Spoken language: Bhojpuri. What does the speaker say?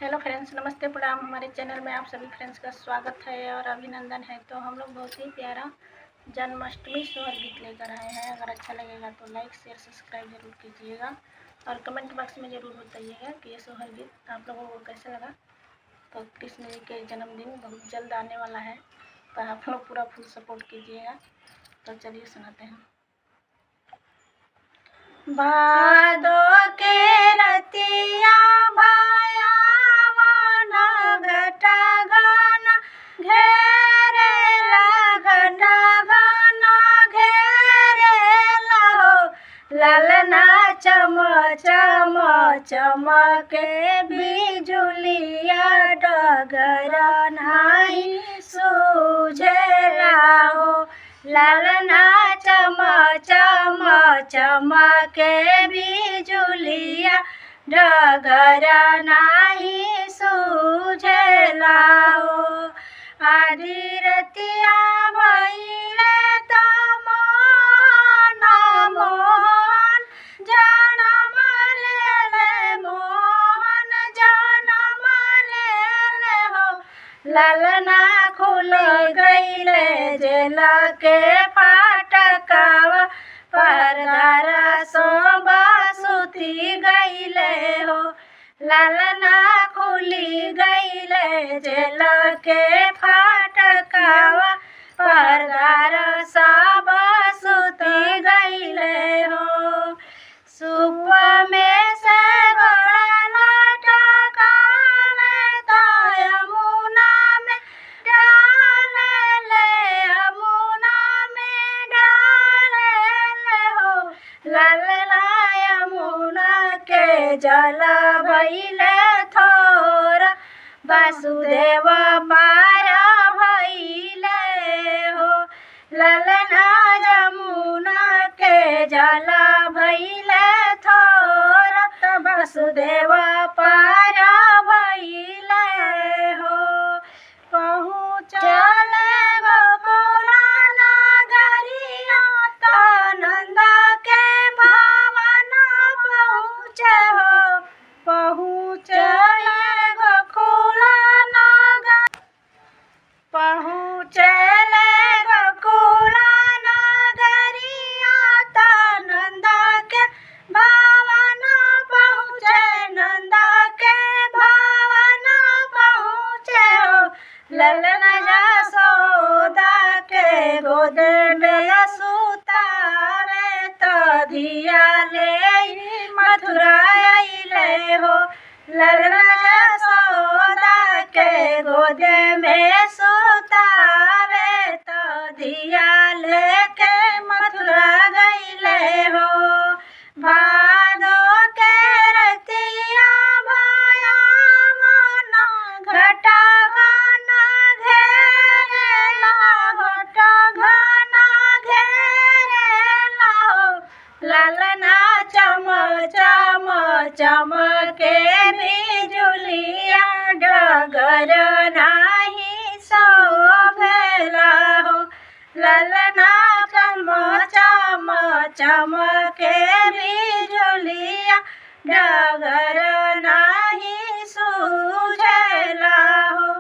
हेलो फ्रेंड्स, नमस्ते प्रणाम। हमारे चैनल में आप सभी फ्रेंड्स का स्वागत है और अभिनंदन है। तो हम लोग बहुत ही प्यारा जन्माष्टमी सोहर गीत लेकर आए हैं। अगर अच्छा लगेगा तो लाइक शेयर सब्सक्राइब जरूर कीजिएगा और कमेंट बॉक्स में ज़रूर बताइएगा कि ये सोहर गीत आप लोगों को कैसे लगा। तो कृष्ण जी के जन्मदिन बहुत जल्द आने वाला है, तो आप लोग पूरा फुल सपोर्ट कीजिएगा। तो चलिए सुनाते हैं। भादो के रतिया भाया वन घटा घना घेरेला, घटा घना घेरेला हो। ललना चम चम चमके बिजुलिया, डगर नाही सूझेला हो। ललना चम चम चमके बिजुलिया, डगर नाही सूझेला हो। आधी रतिया भइले त मोहन मोहन जनम लेले, मोहन जनम लेले हो। ललना खुल गईले जेल के फाटकवा, परदारा सो बासुती गईले हो। ललना खुली गईले जेल के फाटकवा, परदारा सा बासुती गईले हो। सुप में से गड़ला टकावे तो यमुना में डालेले, यमुना में डालेले हो। ललना यमुना के जल भइले थोरा, वासुदेव पार भइले हो। ललना यमुना के जल भइले थोरा, वासुदेव पार भइले हो। पहुँचले गोकुला नगरिया, तो नंद के भवन पहुँचे हो। पहुँचले गोकुला नगर, पहुँचले गोकुला नगरिया, तो नंद के भवन पहुँचे, नंद के भवन पहुँचे हो। ललना यशोदा के गोद में सुतावे, तो धिया ले मथुरा अइले हो। ललना यशोदा के गोद में सुतावे, तो धिया लेके मथुरा गइले हो। भादो के रतिया भाया वन घटा घना घेरेला, घटा घना घेरेला हो। ललना चम चम चमके बिजुलिया, डगर नाही शोभेला हो। ललना चम चम चमके बिजुलिया, डगर नाही सूझेला हो।